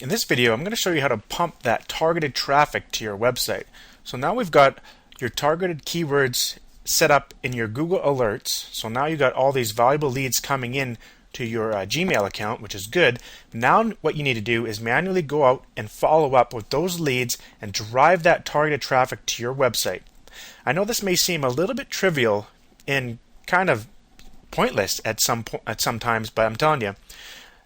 In this video, I'm going to show you how to pump that targeted traffic to your website. So now we've got your targeted keywords set up in your Google Alerts. So now you've got all these valuable leads coming in to your Gmail account, which is good. Now what you need to do is manually go out and follow up with those leads and drive that targeted traffic to your website. I know this may seem a little bit trivial and kind of pointless at some times, but I'm telling you,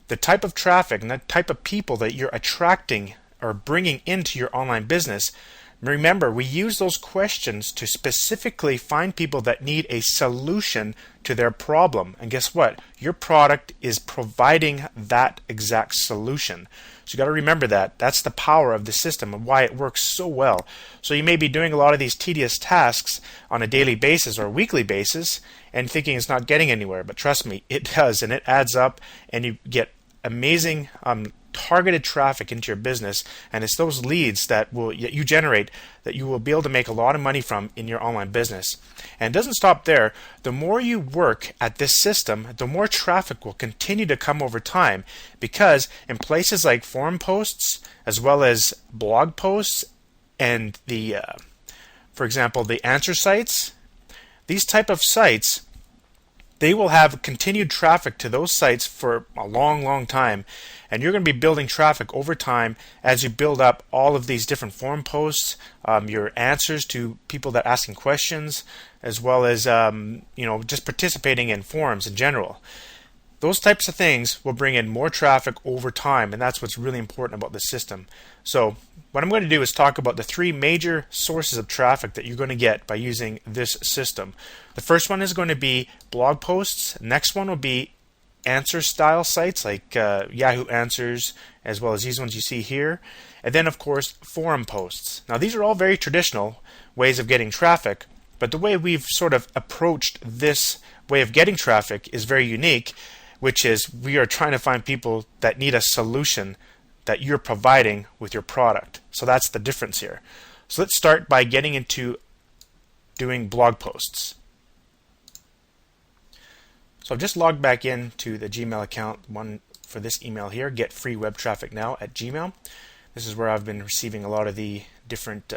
the type of traffic and the type of people that you're attracting or bringing into your online business. Remember, we use those questions to specifically find people that need a solution to their problem. And guess what? Your product is providing that exact solution. So you got to remember that. That's the power of the system and why it works so well. So you may be doing a lot of these tedious tasks on a daily basis or a weekly basis and thinking it's not getting anywhere. But trust me, it does, and it adds up, and you get amazing targeted traffic into your business, and it's those leads that you generate that you will be able to make a lot of money from in your online business. And it doesn't stop there. The more you work at this system, the more traffic will continue to come over time, because in places like forum posts as well as blog posts and the for example, the answer sites, these type of sites, they will have continued traffic to those sites for a long time, and you're going to be building traffic over time as you build up all of these different forum posts, your answers to people that are asking questions, as well as just participating in forums in general. Those types of things will bring in more traffic over time, and that's what's really important about the system. So what I'm going to do is talk about the three major sources of traffic that you're going to get by using this system. The first one is going to be blog posts. Next one will be answer style sites like Yahoo Answers, as well as these ones you see here. And then, of course, forum posts. Now, these are all very traditional ways of getting traffic, but the way we've sort of approached this way of getting traffic is very unique, which is we are trying to find people that need a solution that you're providing with your product. So that's the difference here. So let's start by getting into doing blog posts. So I've just logged back into the Gmail account, one for this email here, get free web traffic now at Gmail. This is where I've been receiving a lot of the different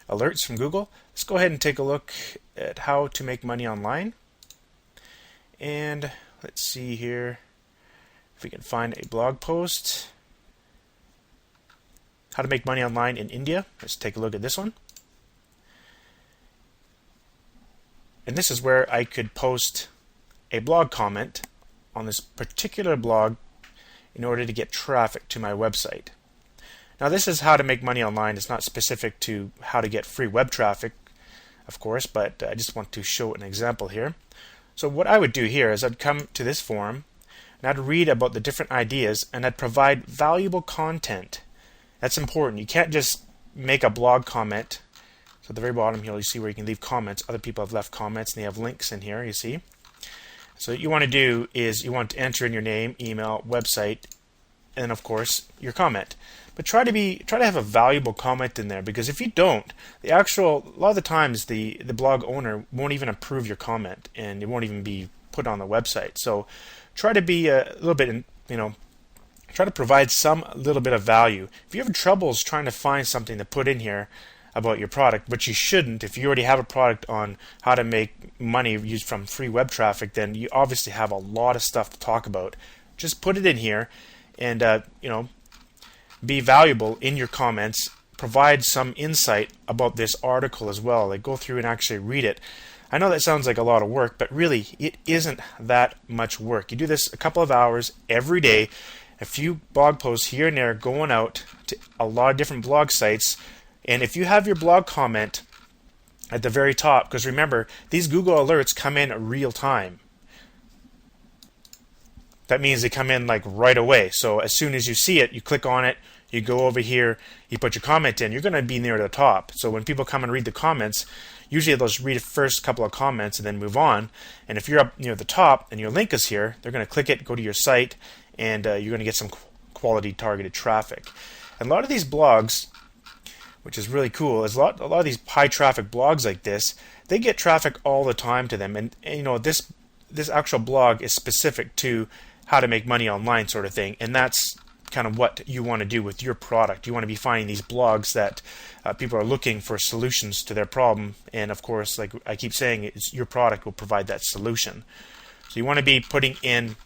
alerts from Google. Let's go ahead and take a look at how to make money online. And let's see here if we can find a blog post. How to make money online in India. Let's take a look at this one. And this is where I could post a blog comment on this particular blog in order to get traffic to my website. Now, this is how to make money online. It's not specific to how to get free web traffic, of course, but I just want to show an example here. So what I would do here is I'd come to this forum and I'd read about the different ideas, and I'd provide valuable content. That's important. You can't just make a blog comment. So at the very bottom here, you see where you can leave comments. Other people have left comments, and they have links in here, you see. So what you want to do is you want to enter in your name, email, website, and of course your comment. But try to have a valuable comment in there, because if you don't, a lot of the times the blog owner won't even approve your comment, and it won't even be put on the website. So try to be a little bit, try to provide some little bit of value. If you have troubles trying to find something to put in here about your product, which you shouldn't, if you already have a product on how to make money used from free web traffic, then you obviously have a lot of stuff to talk about. Just put it in here, and be valuable in your comments. Provide some insight about this article as well. Like, go through and actually read it. I know that sounds like a lot of work, but really it isn't that much work. You do this a couple of hours every day, a few blog posts here and there going out to a lot of different blog sites. And if you have your blog comment at the very top, because remember, these Google alerts come in real time. That means they come in like right away. So as soon as you see it, you click on it, you go over here, you put your comment in, you're going to be near the top. So when people come and read the comments, usually they'll just read the first couple of comments and then move on. And if you're up near the top and your link is here, they're going to click it, go to your site, and you're going to get some quality targeted traffic. And a lot of these blogs, which is really cool, is a lot of these high traffic blogs like this, they get traffic all the time to them. And this actual blog is specific to how to make money online sort of thing, and that's kind of what you want to do with your product. You want to be finding these blogs that people are looking for solutions to their problem, and of course, like I keep saying, your product will provide that solution. So you want to be putting in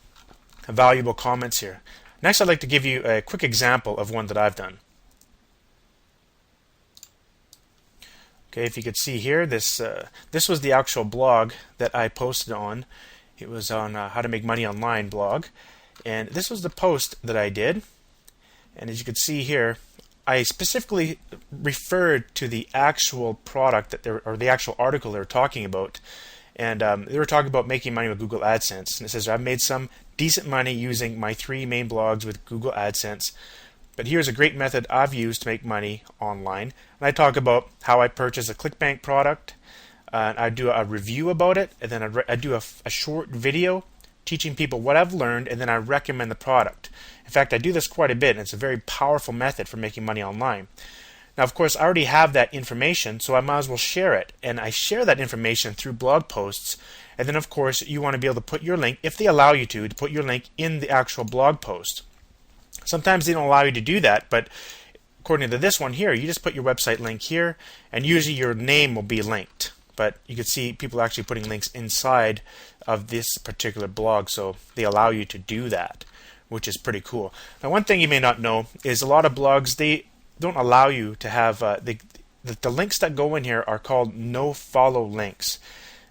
valuable comments here. Next, I'd like to give you a quick example of one that I've done. Okay, if you could see here, this was the actual blog that I posted on. It was on How to Make Money Online blog, and this was the post that I did. And as you can see here, I specifically referred to the actual product or the actual article they were talking about, and they were talking about making money with Google AdSense. And it says, I've made some decent money using my 3 main blogs with Google AdSense. But here's a great method I've used to make money online. And I talk about how I purchased a ClickBank product. I do a review about it, and then I do a short video teaching people what I've learned, and then I recommend the product. In fact, I do this quite a bit, and it's a very powerful method for making money online. Now, of course, I already have that information, so I might as well share it. And I share that information through blog posts. And then, of course, you want to be able to put your link, if they allow you to put your link in the actual blog post. Sometimes they don't allow you to do that, but according to this one here, you just put your website link here, and usually your name will be linked. But you can see people actually putting links inside of this particular blog, so they allow you to do that, which is pretty cool. Now, one thing you may not know is a lot of blogs, they don't allow you to have the links that go in here are called no-follow links.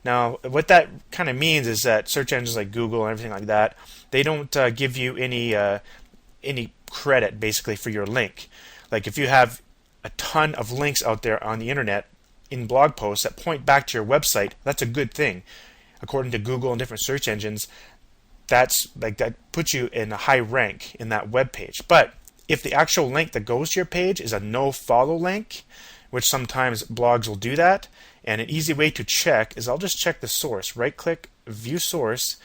Now, what that kind of means is that search engines like Google and everything like that, they don't give you any credit basically for your link. Like if you have a ton of links out there on the internet in blog posts that point back to your website, that's a good thing. According to Google and different search engines, that puts you in a high rank in that web page. But if the actual link that goes to your page is a no-follow link, which sometimes blogs will do that, and an easy way to check is I'll just check the source. Right-click, view source,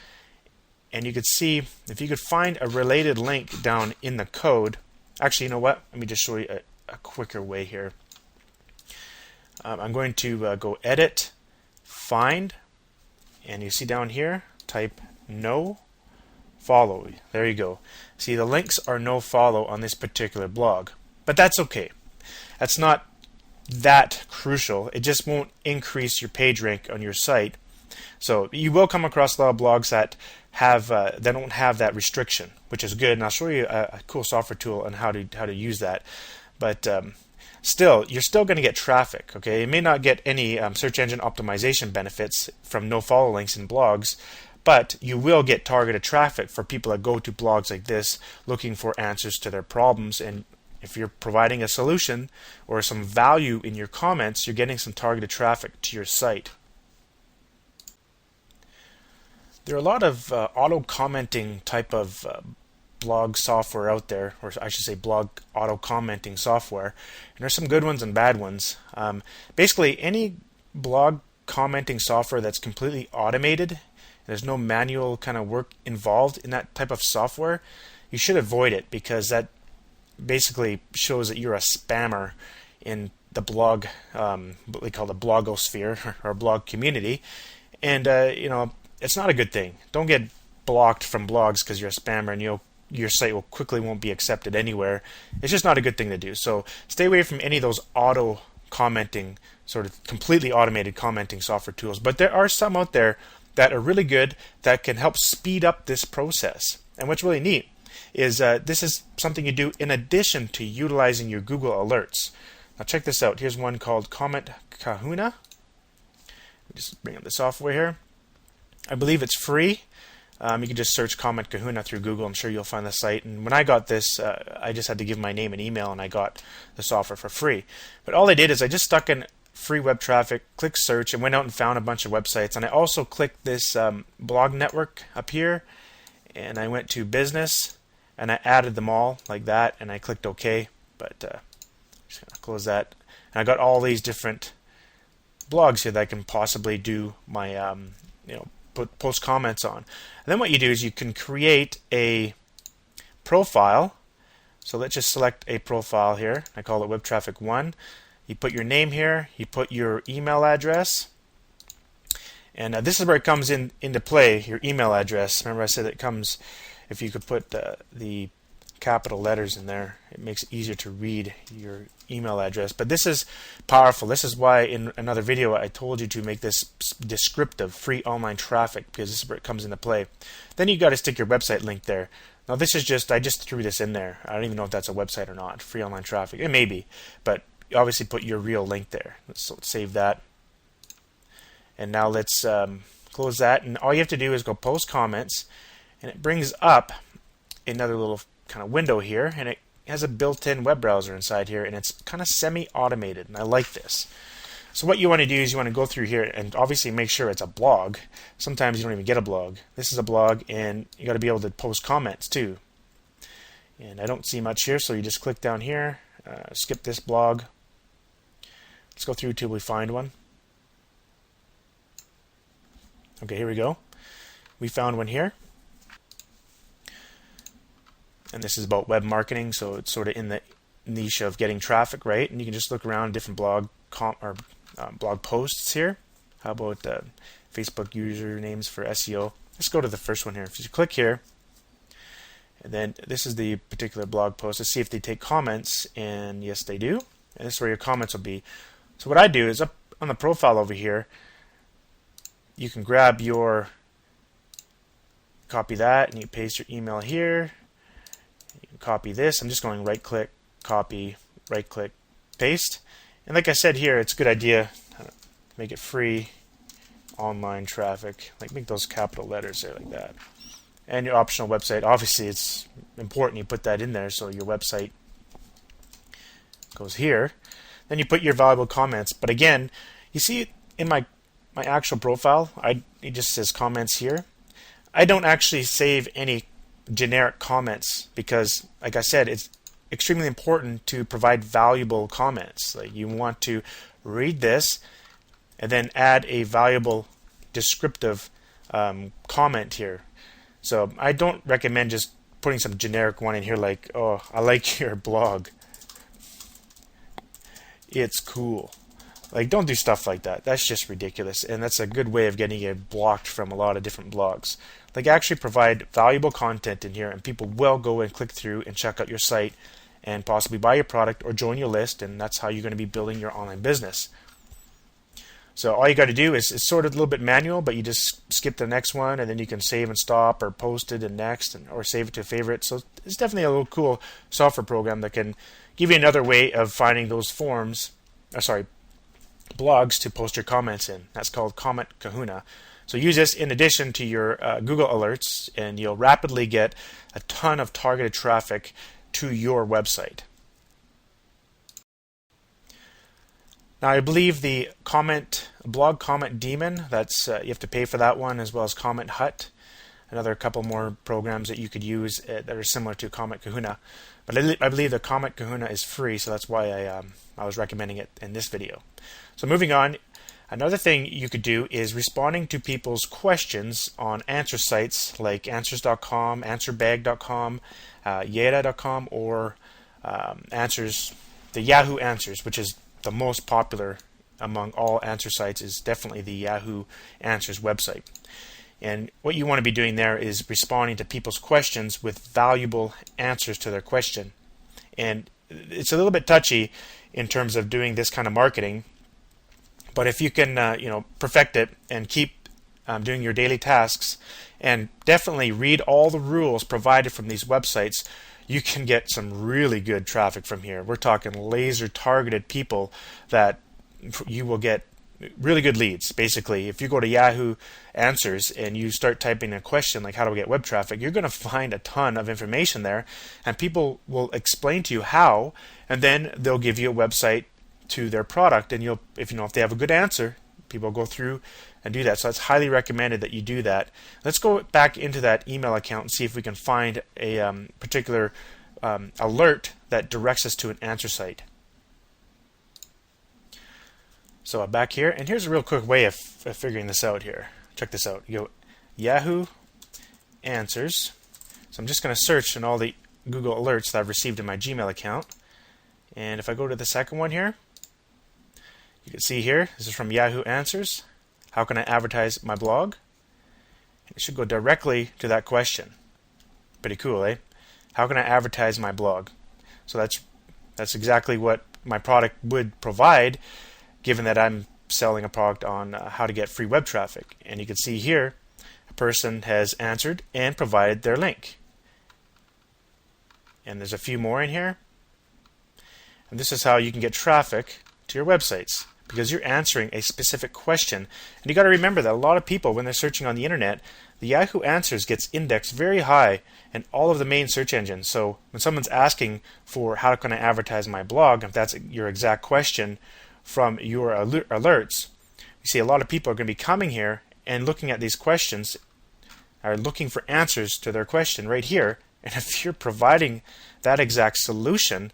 and you could see if you could find a related link down in the code. Actually, you know what? Let me just show you a quicker way here. I'm going to go Edit, Find, and you see down here, type no follow. There you go. See, the links are no follow on this particular blog, but that's okay. That's not that crucial. It just won't increase your page rank on your site. So you will come across a lot of blogs that don't have that restriction, which is good. And I'll show you a cool software tool on how to use that. But still, you're still going to get traffic. Okay, you may not get any search engine optimization benefits from no follow links in blogs, but you will get targeted traffic for people that go to blogs like this looking for answers to their problems. And if you're providing a solution or some value in your comments, you're getting some targeted traffic to your site. There are a lot of auto-commenting type of blog software out there, or I should say blog auto-commenting software, and there's some good ones and bad ones. Basically, any blog commenting software that's completely automated, there's no manual kind of work involved in that type of software, you should avoid it, because that basically shows that you're a spammer in the blog, what we call the blogosphere or blog community, and it's not a good thing. Don't get blocked from blogs because you're a spammer and your site won't be accepted anywhere. It's just not a good thing to do. So stay away from any of those auto commenting, sort of completely automated commenting software tools. But there are some out there that are really good that can help speed up this process. And what's really neat is this is something you do in addition to utilizing your Google Alerts. Now check this out. Here's one called Comment Kahuna. Just bring up the software here. I believe it's free. You can just search Comment Kahuna through Google. I'm sure you'll find the site. And when I got this, I just had to give my name and email, and I got the software for free. But all I did is I just stuck in free web traffic, clicked search, and went out and found a bunch of websites. And I also clicked this blog network up here, and I went to business, and I added them all like that, and I clicked OK. But just gonna close that. And I got all these different blogs here that I can possibly do my post comments on. And then what you do is you can create a profile. So let's just select a profile here. I call it Web Traffic 1. You put your name here, you put your email address, and this is where it comes into play, your email address. Remember I said it comes, if you could put the capital letters in there. It makes it easier to read your email address. But this is powerful. This is why in another video I told you to make this descriptive, free online traffic, because this is where it comes into play. Then you got to stick your website link there. Now this is just, I just threw this in there. I don't even know if that's a website or not. Free online traffic. It may be, but you obviously put your real link there. So let's save that. And now let's close that. And all you have to do is go post comments, and it brings up another little kind of window here, and it has a built-in web browser inside here, and it's kind of semi-automated, and I like this. So what you want to do is you want to go through here and obviously make sure it's a blog. Sometimes you don't even get a blog. This is a blog, and you got to be able to post comments too. And I don't see much here, so you just click down here, skip this blog. Let's go through till we find one. Okay, here we go. We found one here. And this is about web marketing, so it's sort of in the niche of getting traffic, right? And you can just look around different blog posts here. How about Facebook usernames for SEO? Let's go to the first one here. If you click here, and then this is the particular blog post. Let's see if they take comments, and yes, they do. And this is where your comments will be. So what I do is up on the profile over here, you can grab your, copy that, and you paste your email here. You can copy this. I'm just going right click, copy, right click, paste. And like I said here, it's a good idea to make it free online traffic. Like make those capital letters there like that. And your optional website. Obviously it's important you put that in there so your website goes here. Then you put your valuable comments. But again, you see in my actual profile, it just says comments here. I don't actually save any generic comments because, like I said, it's extremely important to provide valuable comments. Like you want to read this and then add a valuable descriptive comment here. So I don't recommend just putting some generic one in here like, oh, I like your blog. It's cool. Like, don't do stuff like that. That's just ridiculous, and that's a good way of getting it blocked from a lot of different blogs. Like, actually provide valuable content in here, and people will go and click through and check out your site and possibly buy your product or join your list, and that's how you're going to be building your online business. So all you got to do is, it's sort of a little bit manual, but you just skip the next one, and then you can save and stop or post it and next, or save it to a favorite. So it's definitely a little cool software program that can give you another way of finding those blogs to post your comments in. That's called Comment Kahuna. So use this in addition to your Google Alerts, and you'll rapidly get a ton of targeted traffic to your website. Now, I believe the blog comment daemon, that's you have to pay for that one, as well as Comment Hut. Another couple more programs that you could use that are similar to Comment Kahuna. But I believe the Comment Kahuna is free, so that's why I was recommending it in this video. So moving on, another thing you could do is responding to people's questions on answer sites like answers.com, answerbag.com, yeda.com, or the Yahoo Answers, which is the most popular among all answer sites, is definitely the Yahoo Answers website. And what you want to be doing there is responding to people's questions with valuable answers to their question. And it's a little bit touchy in terms of doing this kind of marketing, but if you can perfect it and keep doing your daily tasks and definitely read all the rules provided from these websites, you can get some really good traffic from here. We're talking laser targeted people that you will get really good leads. Basically, if you go to Yahoo Answers and you start typing a question like how do I get web traffic, you're going to find a ton of information there, and people will explain to you how, and then they'll give you a website to their product, and if they have a good answer, people go through and do that. So it's highly recommended that you do that. Let's go back into that email account and see if we can find a particular alert that directs us to an answer site. So back here, and here's a real quick way of figuring this out here. Check this out. You go Yahoo Answers. So I'm just going to search in all the Google Alerts that I've received in my Gmail account. And if I go to the second one here, you can see here, this is from Yahoo Answers. How can I advertise my blog? It should go directly to that question. Pretty cool, eh? how can I advertise my blog? So that's exactly what my product would provide, given that I'm selling a product on how to get free web traffic. And you can see here a person has answered and provided their link. And there's a few more in here. And this is how you can get traffic to your websites, because you're answering a specific question. And you got to remember that a lot of people, when they're searching on the internet, the Yahoo Answers gets indexed very high in all of the main search engines. So when someone's asking for how can I advertise my blog, if that's your exact question from your alerts, you see a lot of people are going to be coming here and looking at these questions, are looking for answers to their question right here. And if you're providing that exact solution,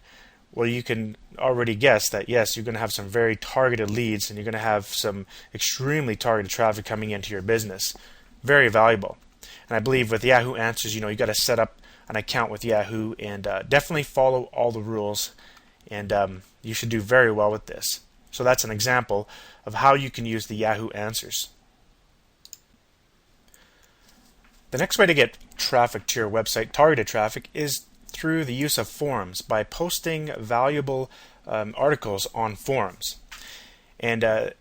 well, you can already guess that yes, you're going to have some very targeted leads, and you're going to have some extremely targeted traffic coming into your business. Very valuable. And I believe with Yahoo Answers, you got to set up an account with Yahoo and definitely follow all the rules, and you should do very well with this. So that's an example of how you can use the Yahoo Answers. The next way to get traffic to your website, targeted traffic, is through the use of forums, by posting valuable articles on forums. And I'm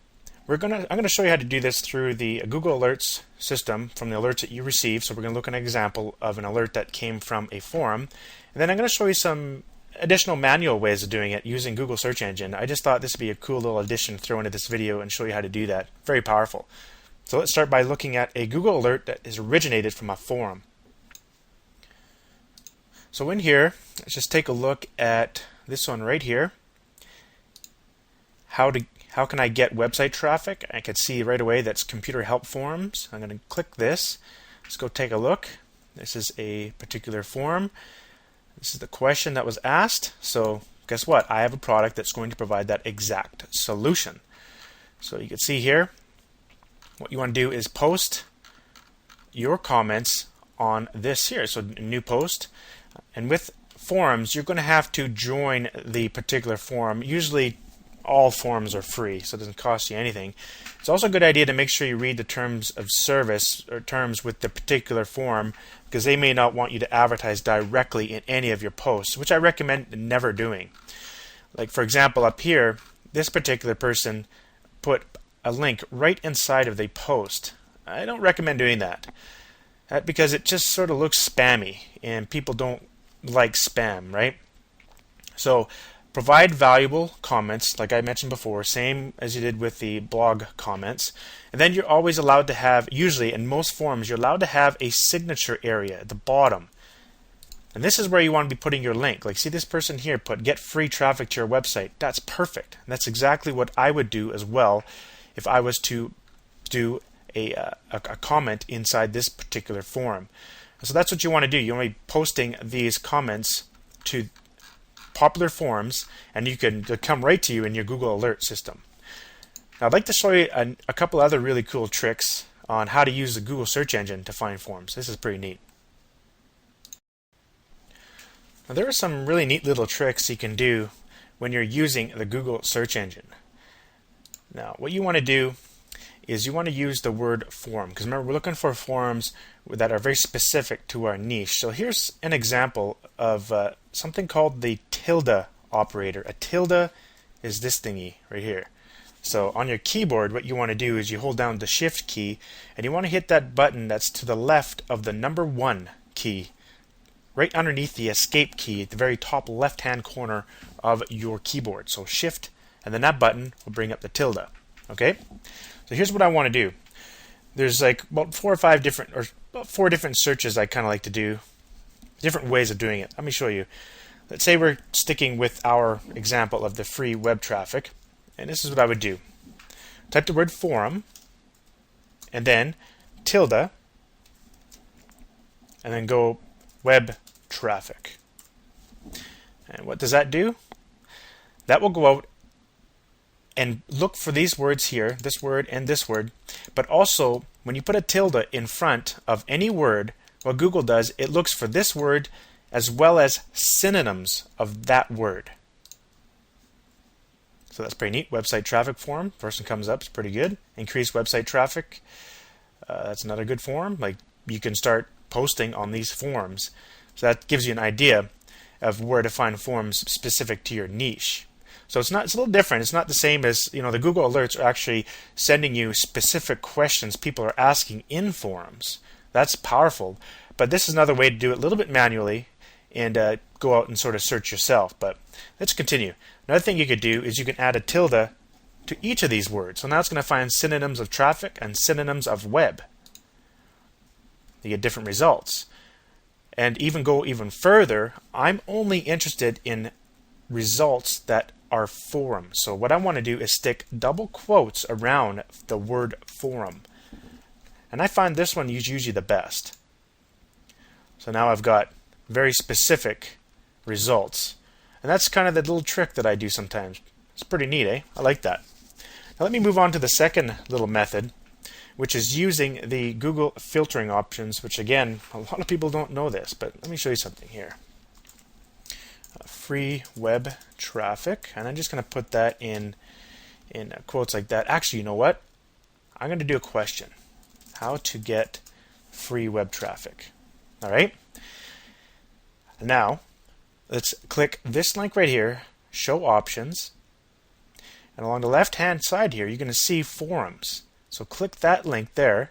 going to show you how to do this through the Google Alerts system from the alerts that you receive. So we're going to look at an example of an alert that came from a forum. And then I'm going to show you some additional manual ways of doing it using Google Search Engine. I just thought this would be a cool little addition to throw into this video and show you how to do that. Very powerful. So let's start by looking at a Google alert that is originated from a forum. So in here, let's just take a look at this one right here. How can I get website traffic? I can see right away that's Computer Help Forums. I'm going to click this. Let's go take a look. This is a particular forum. This is the question that was asked. So guess what? I have a product that's going to provide that exact solution. So you can see here, what you want to do is post your comments on this here. So a new post. And with forums, you're going to have to join the particular forum. Usually all forums are free, so it doesn't cost you anything. It's also a good idea to make sure you read the terms of service or terms with the particular forum, because they may not want you to advertise directly in any of your posts, which I recommend never doing. Like for example, up here, this particular person put a link right inside of the post. I don't recommend doing that. Because it just sort of looks spammy, and people don't like spam, right? So provide valuable comments, like I mentioned before, same as you did with the blog comments. And then you're always allowed to have, usually in most forums, you're allowed to have a signature area at the bottom. And this is where you want to be putting your link. Like, see this person here put get free traffic to your website. That's perfect. And that's exactly what I would do as well if I was to do a comment inside this particular forum. So that's what you want to do. You want to be posting these comments to popular forums, and you can come right to you in your Google Alert system. Now, I'd like to show you a couple other really cool tricks on how to use the Google search engine to find forums. This is pretty neat. Now, there are some really neat little tricks you can do when you're using the Google search engine. Now, what you want to do is you want to use the word forum, because remember, we're looking for forums that are very specific to our niche. So here's an example of something called the tilde operator. A tilde is this thingy right here. So on your keyboard, what you want to do is you hold down the Shift key, and you want to hit that button that's to the left of the number 1 key, right underneath the Escape key at the very top left-hand corner of your keyboard. So Shift, and then that button will bring up the tilde. Okay? So here's what I want to do. There's like about 4 or 5 different, or about 4 different searches I kind of like to do. Different ways of doing it. Let me show you. Let's say we're sticking with our example of the free web traffic. And this is what I would do. Type the word forum, and then tilde, and then go web traffic. And what does that do? That will go out and look for these words here, this word and this word. But also, when you put a tilde in front of any word, what Google does, it looks for this word as well as synonyms of that word. So that's pretty neat. Website traffic forum. First one comes up. It's pretty good. Increase website traffic. That's another good forum. Like, you can start posting on these forums. So that gives you an idea of where to find forums specific to your niche. So it's a little different. It's not the same as, the Google Alerts are actually sending you specific questions people are asking in forums. That's powerful. But this is another way to do it a little bit manually and go out and sort of search yourself. But let's continue. Another thing you could do is you can add a tilde to each of these words. So now it's going to find synonyms of traffic and synonyms of web. You get different results. And go even further, I'm only interested in results that are forums. So what I want to do is stick double quotes around the word forum. And I find this one is usually the best. So now I've got very specific results. And that's kind of the little trick that I do sometimes. It's pretty neat, eh? I like that. Now let me move on to the second little method, which is using the Google filtering options, which again, a lot of people don't know this, but let me show you something here. Free web traffic, and I'm just going to put that in quotes like that. Actually, you know what? I'm going to do a question. How to get free web traffic. All right? Now, let's click this link right here, show options, and along the left-hand side here, you're going to see forums. So click that link there,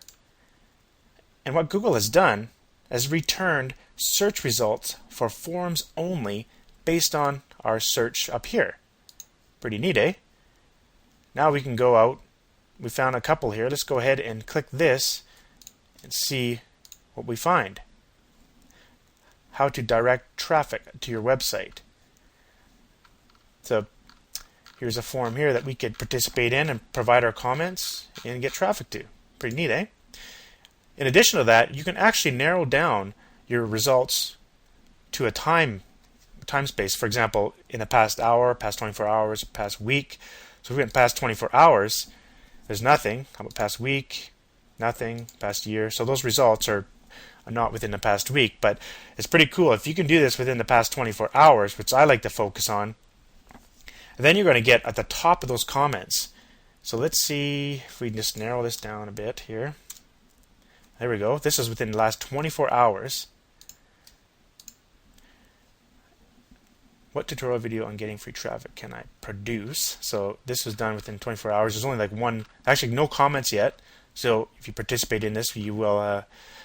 and what Google has done is returned search results for forums only based on our search up here. Pretty neat, eh? Now we can go out. We found a couple here. Let's go ahead and click this and see what we find. How to direct traffic to your website. So here's a forum here that we could participate in and provide our comments and get traffic to. Pretty neat, eh? In addition to that, you can actually narrow down your results to a time space. For example, in the past hour, past 24 hours, past week. So if we went past 24 hours, there's nothing. How about past week? Nothing. Past year. So those results are not within the past week, but it's pretty cool. If you can do this within the past 24 hours, which I like to focus on, then you're going to get at the top of those comments. So let's see if we just narrow this down a bit here. There we go. This is within the last 24 hours. What tutorial video on getting free traffic can I produce? So this was done within 24 hours. There's only like one, actually no comments yet. So if you participate in this, you will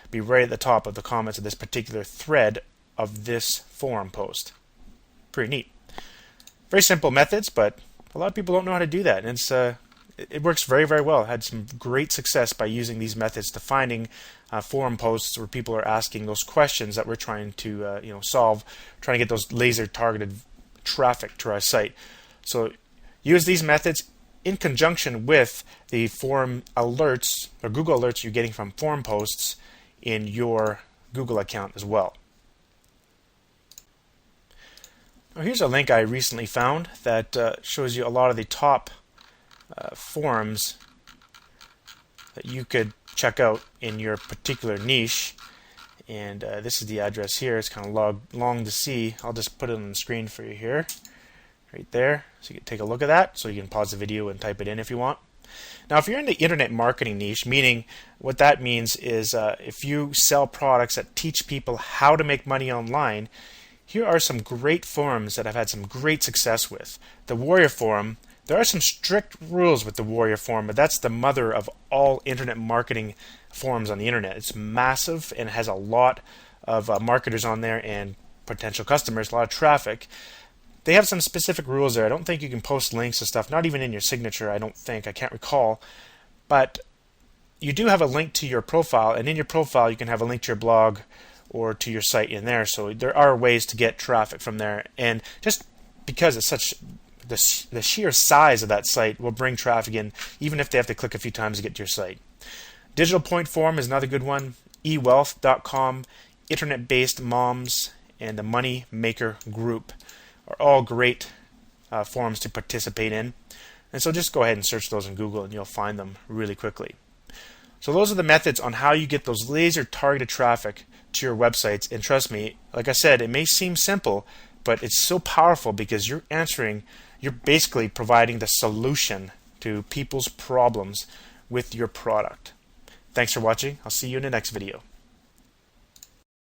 be right at the top of the comments of this particular thread of this forum post. Pretty neat. Very simple methods, but a lot of people don't know how to do that. And it works very, very well. I had some great success by using these methods to finding forum posts where people are asking those questions that we're trying to solve, trying to get those laser targeted traffic to our site. So use these methods in conjunction with the forum alerts or Google alerts you're getting from forum posts in your Google account as well. Now here's a link I recently found that shows you a lot of the top forums that you could check out in your particular niche. And this is the address here. It's kind of long to see. I'll just put it on the screen for you here. Right there. So you can take a look at that. So you can pause the video and type it in if you want. Now if you're in the internet marketing niche, meaning what that means is if you sell products that teach people how to make money online, here are some great forums that I've had some great success with. The Warrior Forum. There are some strict rules with the Warrior Forum, but that's the mother of all internet marketing forums on the internet. It's massive and it has a lot of marketers on there and potential customers, a lot of traffic. They have some specific rules there. I don't think you can post links and stuff, not even in your signature, I don't think. I can't recall. But you do have a link to your profile, and in your profile you can have a link to your blog or to your site in there. So there are ways to get traffic from there. And just because it's such the sheer size of that site will bring traffic in, even if they have to click a few times to get to your site. Digital Point Forum is another good one. eWealth.com, Internet Based Moms, and the Money Maker Group are all great forums to participate in. And so just go ahead and search those in Google and you'll find them really quickly. So those are the methods on how you get those laser targeted traffic to your websites. And trust me, like I said, it may seem simple, but it's so powerful because you're basically providing the solution to people's problems with your product. Thanks for watching. I'll see you in the next video.